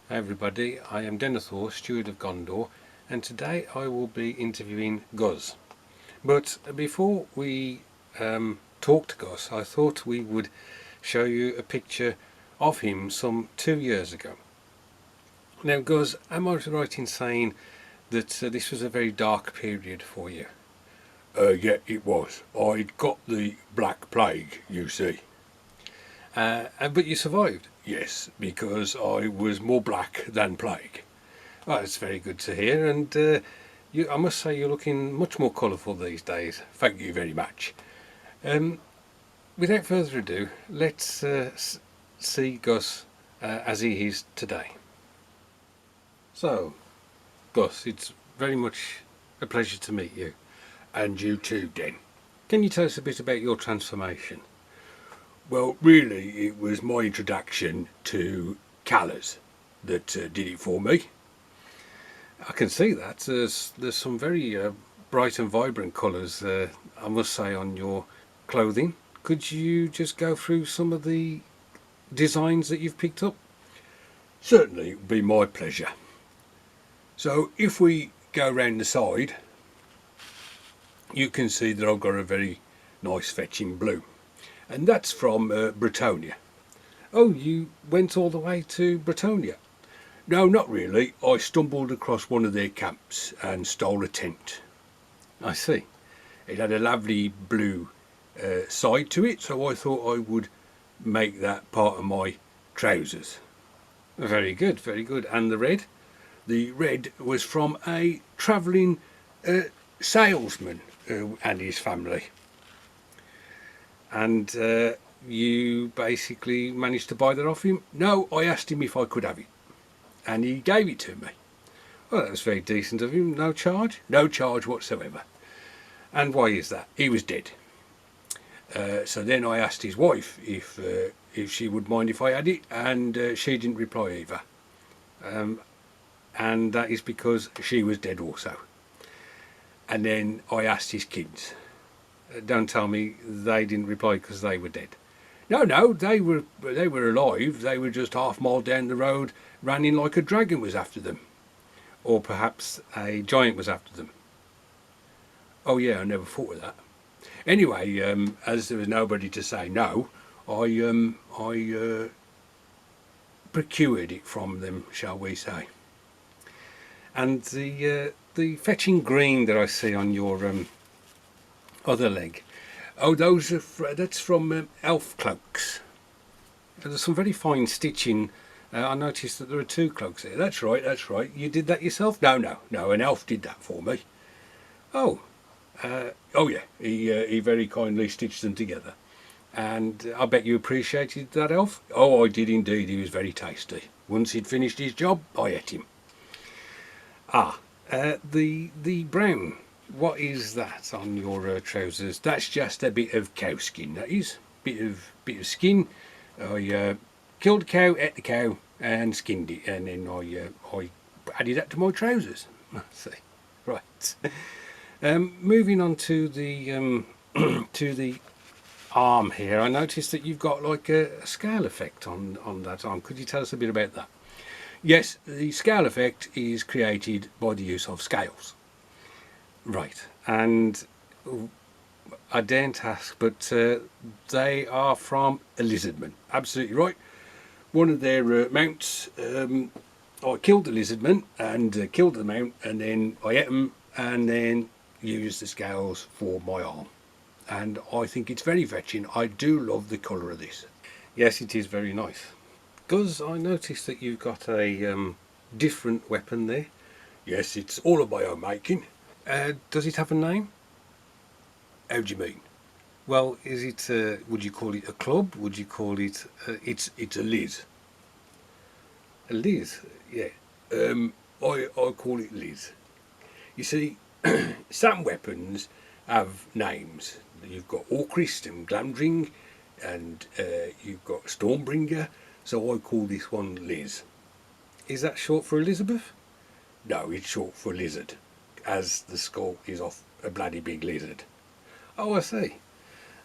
Hi everybody, I am Denethor, Steward of Gondor, and today I will be interviewing Guz. But before we talk to Guz, I thought we would show you a picture of him some 2 years ago. Now Guz, am I right in saying that this was a very dark period for you? Yeah, it was. I'd got the Black Plague, you see. But you survived. Yes, because I was more black than plague. Oh, that's very good to hear, and I must say you're looking much more colourful these days. Thank you very much. Without further ado, let's see Gus as he is today. So, Gus, it's very much a pleasure to meet you. And you too, Den. Can you tell us a bit about your transformation? Well, really, it was my introduction to colours that did it for me. I can see that. There's some very bright and vibrant colours, I must say, on your clothing. Could you just go through some of the designs that you've picked up? Certainly, it would be my pleasure. So, if we go round the side, you can see that I've got a very nice fetching blue. And that's from Bretonia. Oh, you went all the way to Bretonia? No, not really. I stumbled across one of their camps and stole a tent. I see. It had a lovely blue side to it, so I thought I would make that part of my trousers. Very good, very good. And the red? The red was from a travelling salesman and his family. And you basically managed to buy that off him? No, I asked him if I could have it, and he gave it to me. Well, that was very decent of him. No charge? No charge whatsoever. And why is that? He was dead. So then I asked his wife if she would mind if I had it, and she didn't reply either. And that is because... She was dead also. And then I asked his kids. Don't tell me they didn't reply because they were dead. No, they were alive. They were just half mile down the road, running like a dragon was after them. Or perhaps a giant was after them. Oh yeah, I never thought of that. Anyway, as there was nobody to say no, I procured it from them, shall we say. And the fetching green that I see on your other leg. Oh, that's from elf cloaks. There's some very fine stitching. I noticed that there are two cloaks there. That's right. You did that yourself? No, an elf did that for me. Oh. Oh yeah, he very kindly stitched them together. And I bet you appreciated that elf? Oh, I did indeed. He was very tasty. Once he'd finished his job, I ate him. The brown. What is that on your trousers? That's just a bit of cow skin. That is bit of skin. I killed a cow, ate the cow, and skinned it, and then I added that to my trousers. I see. Right. Moving on to the to the arm here. I noticed that you've got like a scale effect on that arm. Could you tell us a bit about that? Yes, the scale effect is created by the use of scales. Right, and I daren't ask, but they are from a lizardman. Absolutely right. One of their mounts, I killed the lizardman and killed the mount, and then I ate them, and then used the scales for my arm. And I think it's very fetching. I do love the colour of this. Yes, it is very nice. Guz, I noticed that you've got a different weapon there. Yes, it's all of my own making. Does it have a name? How do you mean? Well, is it? Would you call it a club? Would you call it? It's a Liz. A Liz? Yeah. I call it Liz. You see, some weapons have names. You've got Orcrist and Glamdring, and you've got Stormbringer. So I call this one Liz. Is that short for Elizabeth? No, it's short for lizard, as the skull is off a bloody big lizard. Oh, I see.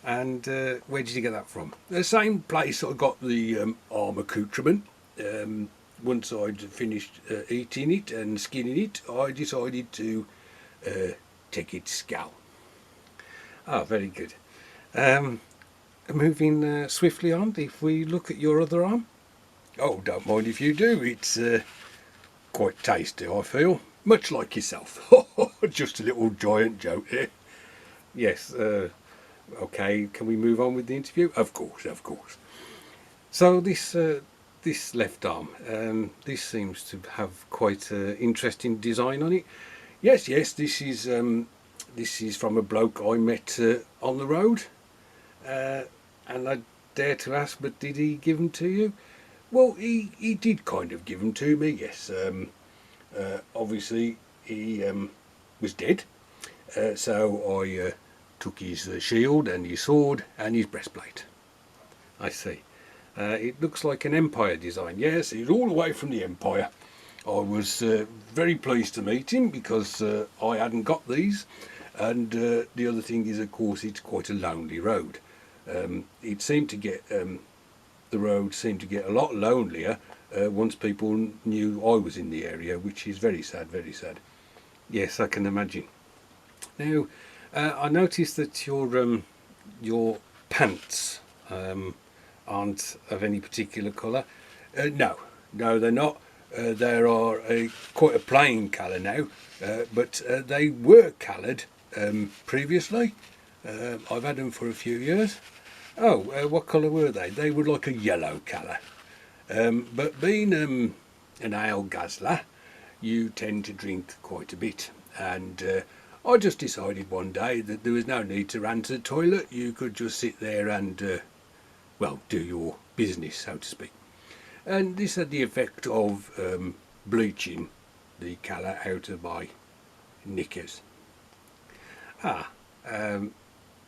And where did you get that from? The same place I got the arm accoutrement. once I'd finished eating it and skinning it, I decided to take its skull. Ah, very good. Moving swiftly on, if we look at your other arm. Oh, don't mind if you do. It's quite tasty, I feel. Much like yourself. Just a little giant joke here. Yes, okay, can we move on with the interview? Of course, of course. So this left arm, this seems to have quite an interesting design on it. Yes, this is from a bloke I met on the road. And I dare to ask, but did he give them to you? Well, he did kind of give them to me, yes. Obviously, he was dead, so I took his shield and his sword and his breastplate. I see. It looks like an Empire design. Yes, he's all the way from the Empire. I was very pleased to meet him because I hadn't got these, and the other thing is, of course, it's quite a lonely road. It seemed to get the road seemed to get a lot lonelier once people knew I was in the area, which is very sad, very sad. Yes, I can imagine. Now, I noticed that your pants aren't of any particular colour. No, they're not. They are quite a plain colour now, but they were coloured previously. I've had them for a few years. Oh, what colour were they? They were like a yellow colour. But being an ale guzzler, you tend to drink quite a bit. And I just decided one day that there was no need to run to the toilet. You could just sit there and, well, do your business, so to speak. And this had the effect of bleaching the colour out of my knickers.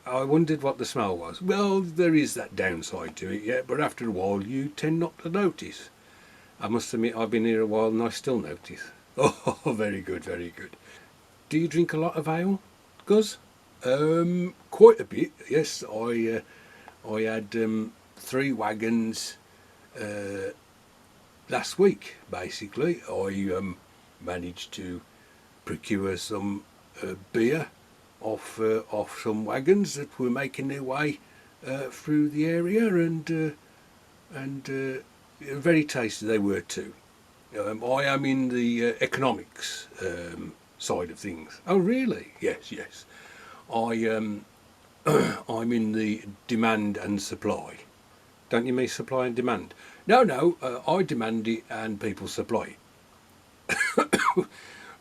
I wondered what the smell was. Well, there is that downside to it, yeah, but after a while you tend not to notice. I must admit I've been here a while and I still notice. Oh, very good, very good. Do you drink a lot of ale, Guz? Quite a bit, yes. I had 3 wagons last week, basically. I managed to procure some beer off some wagons that were making their way through the area, and very tasty they were too. I am in the economics side of things. Oh, really? Yes. I'm in the demand and supply. Don't you mean supply and demand? No, I demand it and people supply it.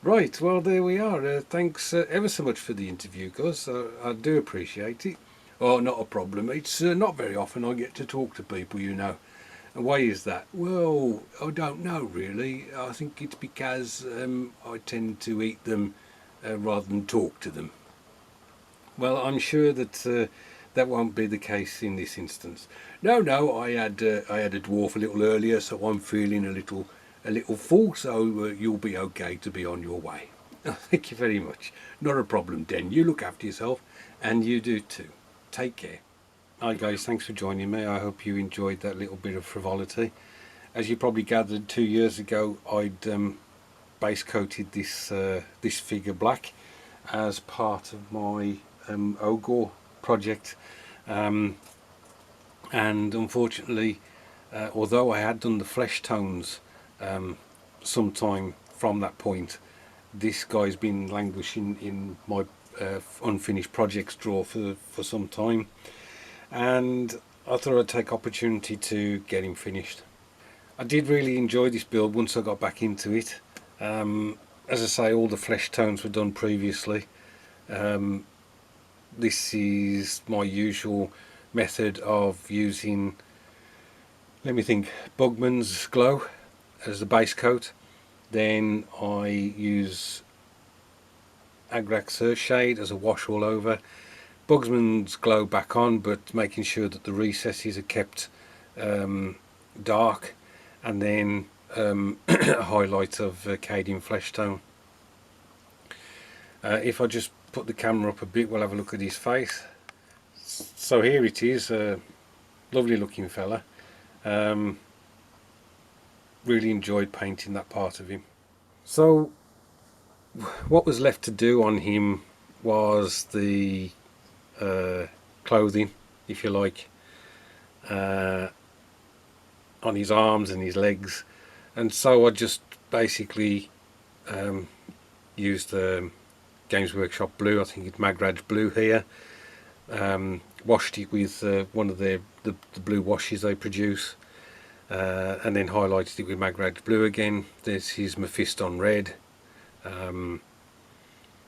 Right, well, there we are. Thanks ever so much for the interview, Guz. I do appreciate it. Oh, not a problem. It's not very often I get to talk to people, you know. And why is that? Well, I don't know really. I think it's because I tend to eat them rather than talk to them. Well, I'm sure that that won't be the case in this instance. No, I had a dwarf a little earlier, so I'm feeling a little full, so you'll be okay to be on your way. Oh, thank you very much. Not a problem, Den. You look after yourself. And you do too. Take care. Hi guys, thanks for joining me. I hope you enjoyed that little bit of frivolity. As you probably gathered, 2 years ago I'd base coated this figure black as part of my Ogre project, and unfortunately, although I had done the flesh tones sometime from that point, this guy's been languishing in my unfinished projects drawer for some time, and I thought I'd take opportunity to get him finished. I did really enjoy this build once I got back into it. As I say, all the flesh tones were done previously. This is my usual method of using, let me think, Bugman's Glow as the base coat. Then I use Agrax Earthshade as a wash all over. Bugman's Glow back on, but making sure that the recesses are kept dark, and then a highlight of Cadian Flesh Tone. If I just put the camera up a bit, we'll have a look at his face. So here it is, a lovely looking fella. really enjoyed painting that part of him. So what was left to do on him was the clothing, if you like, on his arms and his legs, and so I just basically used the Games Workshop blue. I think it's Magraj blue here. Washed it with one of the blue washes they produce, and then highlighted it with Magraj blue again. This is Mephiston red,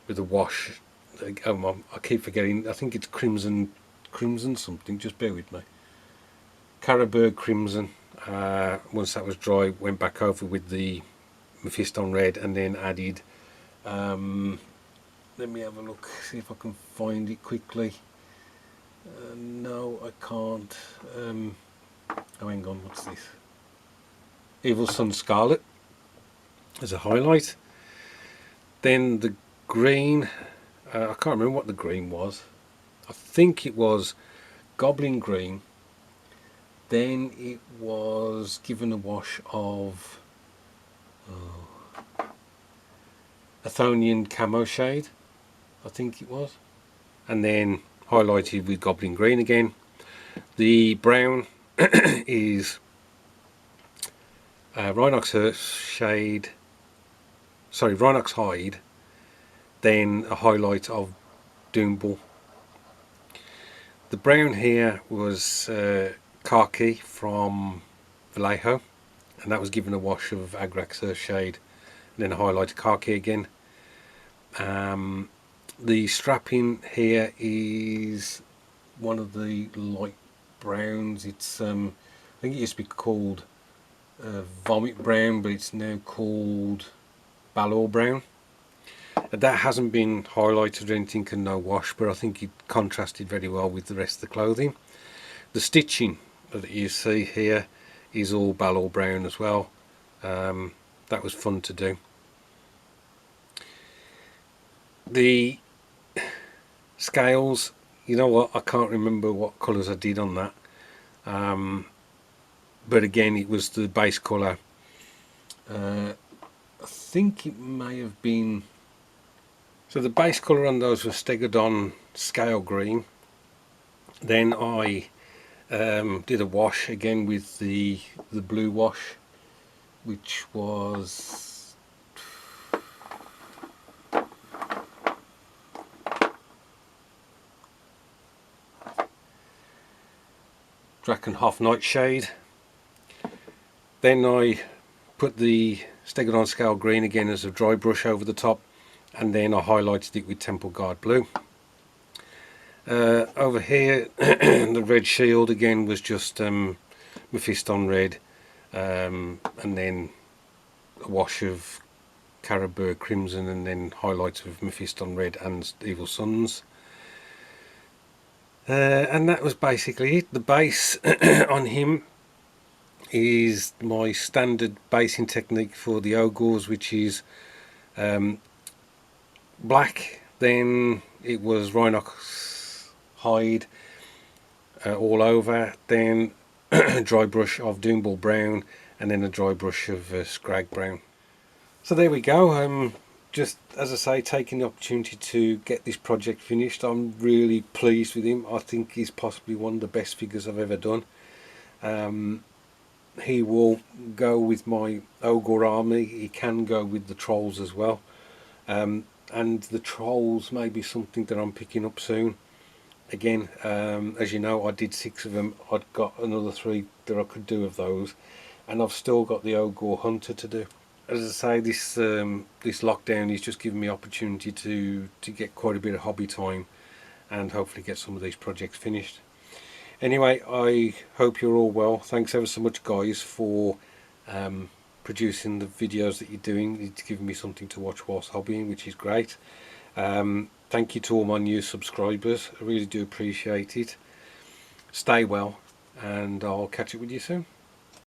with a wash. I keep forgetting. I think it's crimson something. Just bear with me. Carroburg crimson. Once that was dry, went back over with the Mephiston red, and then added. Let me have a look. See if I can find it quickly. No, I can't. Oh, hang on. What's this? Evil Sun Scarlet as a highlight. Then the green. I can't remember what the green was. I think it was Goblin Green. Then it was given a wash of Athonian Camo Shade, I think it was, and then highlighted with Goblin Green again. The brown is Rhinox shade, sorry, Rhinox Hide, then a highlight of Doombull. The brown here was Khaki from Vallejo, and that was given a wash of Agrax Earthshade, and then a highlight of Khaki again. The strapping here is one of the light browns. It's I think it used to be called Vomit Brown, but it's now called Balor Brown. That hasn't been highlighted or anything, and no wash, but I think it contrasted very well with the rest of the clothing. The stitching that you see here is all Balor Brown as well. That was fun to do. The scales, you know what, I can't remember what colours I did on that, but again it was the base colour. I think it may have been, so the base colour on those was Stegodon Scale Green. Then I did a wash again with the blue wash, which was Drakenhof Nightshade. Then I put the Stegodon Scale Green again as a dry brush over the top, and then I highlighted it with Temple Guard Blue. Over here the red shield again was just Mephiston red, and then a wash of Carroburg crimson, and then highlights of Mephiston red and Evil Suns. And that was basically it. The base on him is my standard basing technique for the ogres, which is black, then it was Rhinox Hide all over, then a dry brush of Doombull Brown, and then a dry brush of Scrag Brown. So there we go. Just as I say, taking the opportunity to get this project finished. I'm really pleased with him. I think he's possibly one of the best figures I've ever done. He will go with my ogre army. He can go with the trolls as well, and the trolls may be something that I'm picking up soon. Again, as you know, I did 6 of them. I've got another 3 that I could do of those, and I've still got the ogre hunter to do. As I say, this lockdown is just giving me opportunity to get quite a bit of hobby time, and hopefully get some of these projects finished. Anyway, I hope you're all well. Thanks ever so much, guys, for producing the videos that you're doing. It's giving me something to watch whilst hobbying, which is great. Thank you to all my new subscribers. I really do appreciate it. Stay well, and I'll catch up with you soon.